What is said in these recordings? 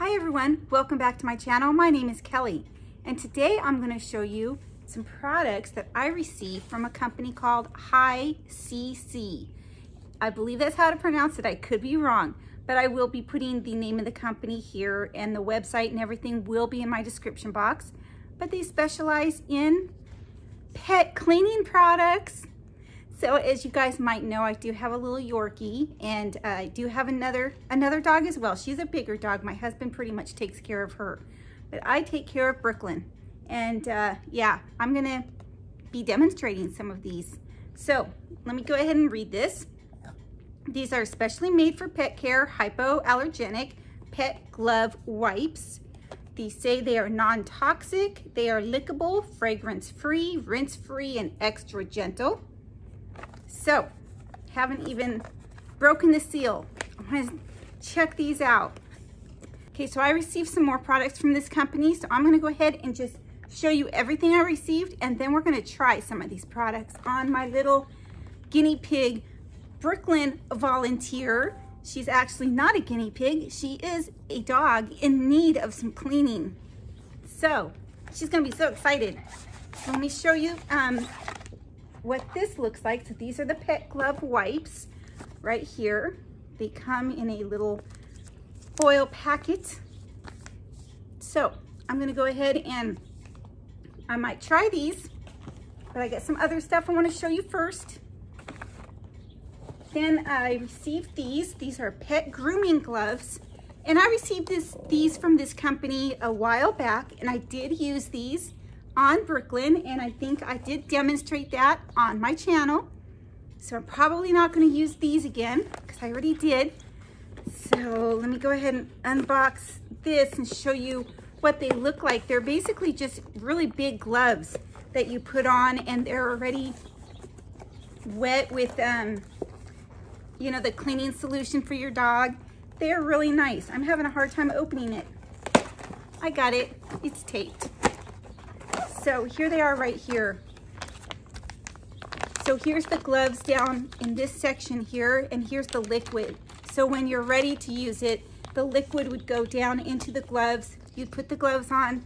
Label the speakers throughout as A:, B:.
A: Hi everyone, welcome back to my channel. My name is Kelly, and today I'm going to show you some products that I received from a company called Hicc. I believe that's how to pronounce it. I could be wrong, but I will be putting the name of the company here, and the website and everything will be in my description box. But they specialize in pet cleaning products. So as you guys might know, I do have a little Yorkie, and I do have another dog as well. She's a bigger dog. My husband pretty much takes care of her, but I take care of Brooklyn. And yeah, I'm gonna be demonstrating some of these. So let me go ahead and read this. These are specially made for pet care, hypoallergenic pet glove wipes. These say they are non-toxic, they are lickable, fragrance-free, rinse-free, and extra gentle. So, haven't even broken the seal. I'm gonna check these out. Okay, so I received some more products from this company, so I'm gonna go ahead and just show you everything I received, and then we're gonna try some of these products on my little guinea pig Brooklyn volunteer. She's actually not a guinea pig. She is a dog in need of some cleaning. So, she's gonna be so excited. So let me show you what this looks like. So these are the pet glove wipes right here. They come in a little foil packet. So I'm gonna go ahead and I might try these, but I got some other stuff I want to show you first. Then I received these. These are pet grooming gloves, and I received these from this company a while back, and I did use these on Brooklyn, and I think I did demonstrate that on my channel. So I'm probably not going to use these again because I already did. So let me go ahead and unbox this and show you what they look like. They're basically just really big gloves that you put on, and they're already wet with you know, the cleaning solution for your dog. They're really nice. I'm having a hard time opening it. I got it. It's taped. So here they are right here. So here's the gloves down in this section here, and here's the liquid. So when you're ready to use it, the liquid would go down into the gloves. You'd put the gloves on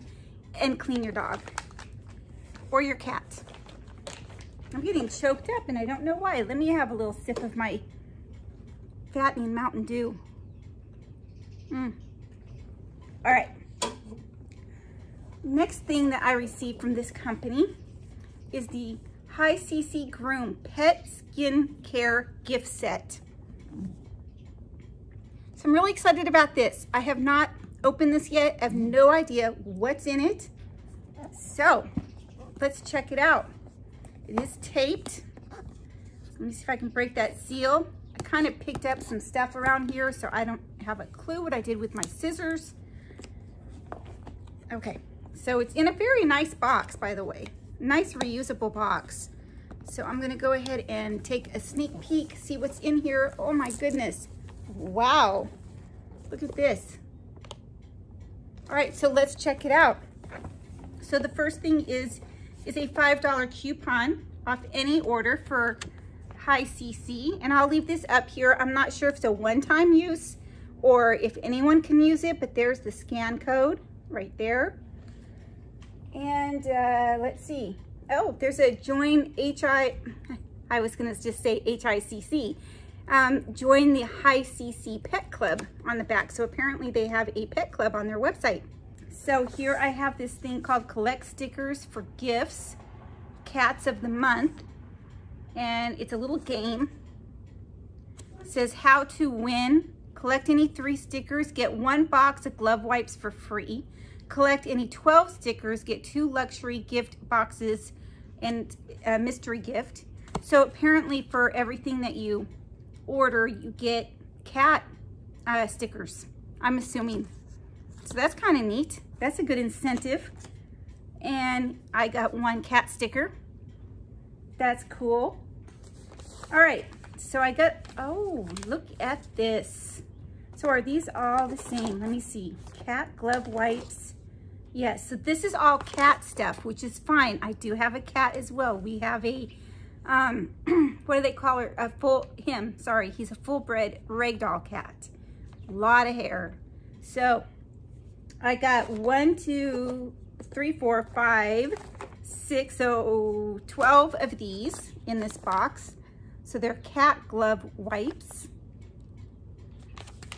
A: and clean your dog or your cat. I'm getting choked up and I don't know why. Let me have a little sip of my fattening Mountain Dew. All right. Next thing that I received from this company is the Hicc Groom Pet Skincare gift set. So I'm really excited about this. I have not opened this yet. I have no idea what's in it. So let's check it out. It is taped. Let me see if I can break that seal. I kind of picked up some stuff around here, so I don't have a clue what I did with my scissors. Okay. So it's in a very nice box, by the way. Nice reusable box. So I'm gonna go ahead and take a sneak peek, see what's in here. Oh my goodness. Wow. Look at this. All right, so let's check it out. So the first thing is a $5 coupon off any order for Hicc. And I'll leave this up here. I'm not sure if it's a one-time use or if anyone can use it, but there's the scan code right there. And let's see. Oh, there's a join I was gonna just say HICC. Join the Hicc Pet Club on the back. So apparently they have a pet club on their website. So here I have this thing called Collect Stickers for Gifts, Cats of the Month. And it's a little game. It says how to win. Collect any 3 stickers, get 1 box of glove wipes for free. Collect any 12 stickers, get 2 luxury gift boxes and a mystery gift. So apparently for everything that you order, you get cat stickers, I'm assuming. So that's kind of neat. That's a good incentive. And I got 1 cat sticker. That's cool. All right, so I got, oh, look at this. So are these all the same? Let me see. Cat glove wipes. Yes, so this is all cat stuff, which is fine. I do have a cat as well. We have a, what do they call her? He's a full-bred ragdoll cat. A lot of hair. So I got 1, 2, 3, 4, 5, 6, so 12 of these in this box. So they're cat glove wipes.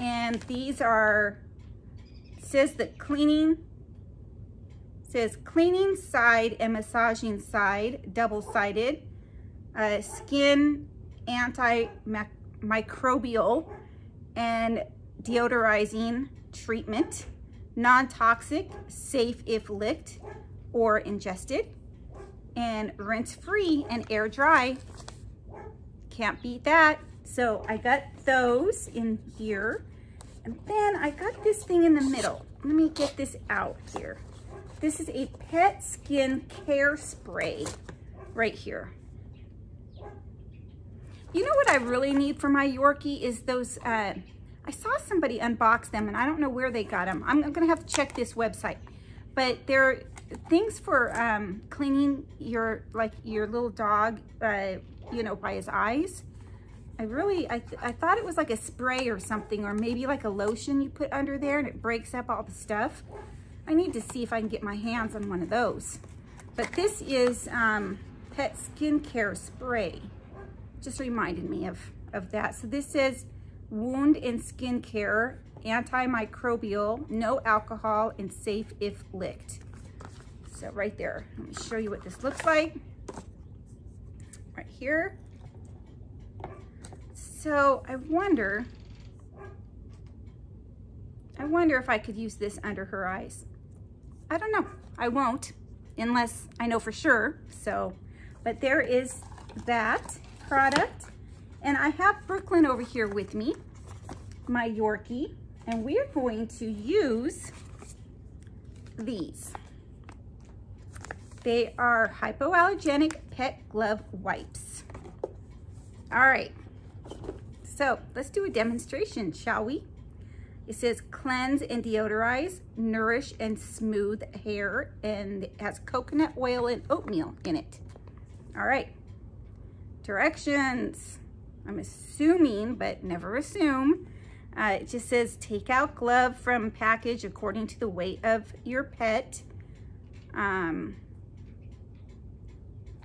A: And these are, says cleaning side and massaging side, double-sided, skin antimicrobial and deodorizing treatment, non-toxic, safe if licked or ingested, and rinse-free and air dry. Can't beat that. So I got those in here. And then I got this thing in the middle. Let me get this out here. This is a pet skin care spray right here. You know what I really need for my Yorkie is those, I saw somebody unbox them and I don't know where they got them. I'm gonna have to check this website. But they're things for cleaning your little dog, you know, by his eyes. I thought it was like a spray or something, or maybe like a lotion you put under there and it breaks up all the stuff. I need to see if I can get my hands on one of those. But this is pet skincare spray. Just reminded me of that. So this says wound and skincare, antimicrobial, no alcohol, and safe if licked. So right there, let me show you what this looks like. Right here. So I wonder if I could use this under her eyes. I don't know. I won't, unless I know for sure. So, but there is that product. And I have Brooklyn over here with me, my Yorkie, and we are going to use these. They are hypoallergenic pet glove wipes. All right. So let's do a demonstration, shall we? It says cleanse and deodorize, nourish and smooth hair, and it has coconut oil and oatmeal in it. All right, directions. I'm assuming, but never assume. It just says take out glove from package according to the weight of your pet.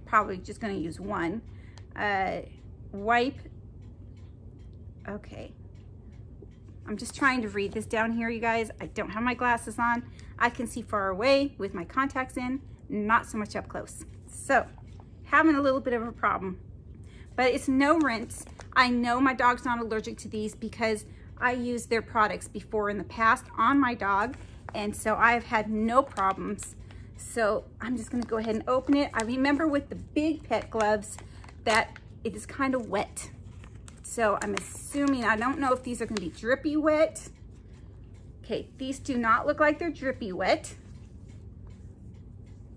A: Probably just gonna use one. Wipe. Okay, I'm just trying to read this down here, you guys. I don't have my glasses on. I can see far away with my contacts in, not so much up close. So, having a little bit of a problem, but it's no rinse. I know my dog's not allergic to these because I used their products before in the past on my dog, and so I've had no problems. So I'm just gonna go ahead and open it. I remember with the big pet gloves that it is kind of wet. So I'm assuming, I don't know if these are gonna be drippy wet. Okay, these do not look like they're drippy wet.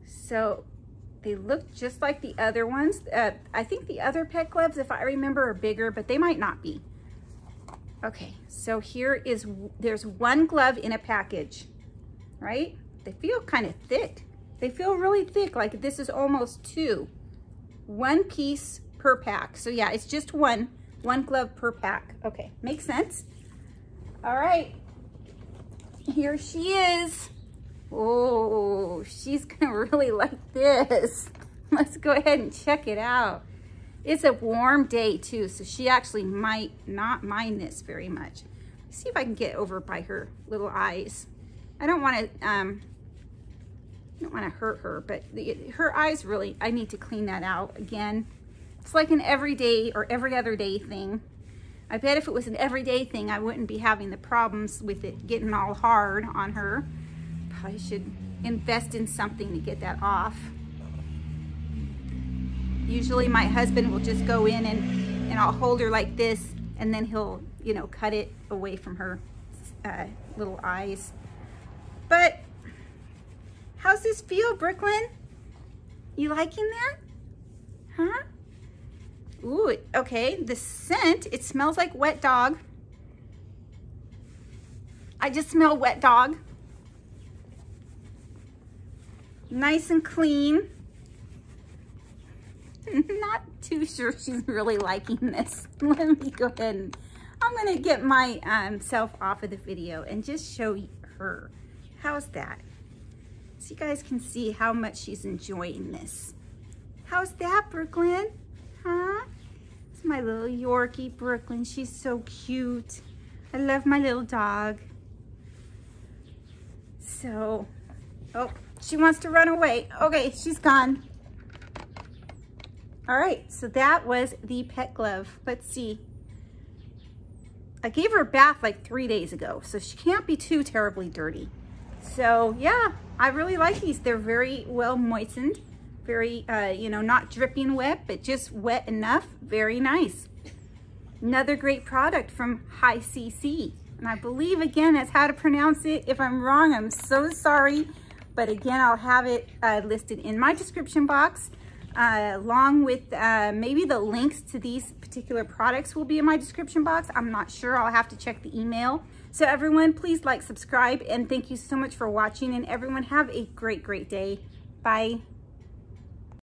A: So they look just like the other ones. I think the other pet gloves, if I remember, are bigger, but they might not be. Okay, so there's one glove in a package, right? They feel kind of thick. They feel really thick, like this is almost two. One piece per pack. So yeah, it's just one glove per pack. Okay, makes sense. All right, here she is. Oh, she's gonna really like this. Let's go ahead and check it out. It's a warm day too, so she actually might not mind this very much. Let's see if I can get over by her little eyes. I don't want to hurt her, but her eyes really, I need to clean that out again. It's like an everyday or every other day thing. I bet if it was an everyday thing, I wouldn't be having the problems with it getting all hard on her. Probably should invest in something to get that off. Usually my husband will just go in and I'll hold her like this, and then he'll, you know, cut it away from her little eyes. But how's this feel, Brooklyn? You liking that? Huh? Ooh, okay, the scent, it smells like wet dog. I just smell wet dog. Nice and clean. Not too sure she's really liking this. Let me go ahead and, I'm gonna get my self off of the video and just show her How's that? So you guys can see how much she's enjoying this. How's that, Brooklyn? Huh? It's my little Yorkie, Brooklyn. She's so cute. I love my little dog. So, oh, she wants to run away. Okay, she's gone. All right, so that was the pet glove. Let's see. I gave her a bath like 3 days ago, so she can't be too terribly dirty. So yeah, I really like these. They're very well moistened, very, you know, not dripping wet, but just wet enough. Very nice. Another great product from Hicc. And I believe, again, that's how to pronounce it. If I'm wrong, I'm so sorry. But again, I'll have it listed in my description box, along with maybe the links to these particular products will be in my description box. I'm not sure. I'll have to check the email. So everyone, please like, subscribe, and thank you so much for watching. And everyone have a great, great day. Bye.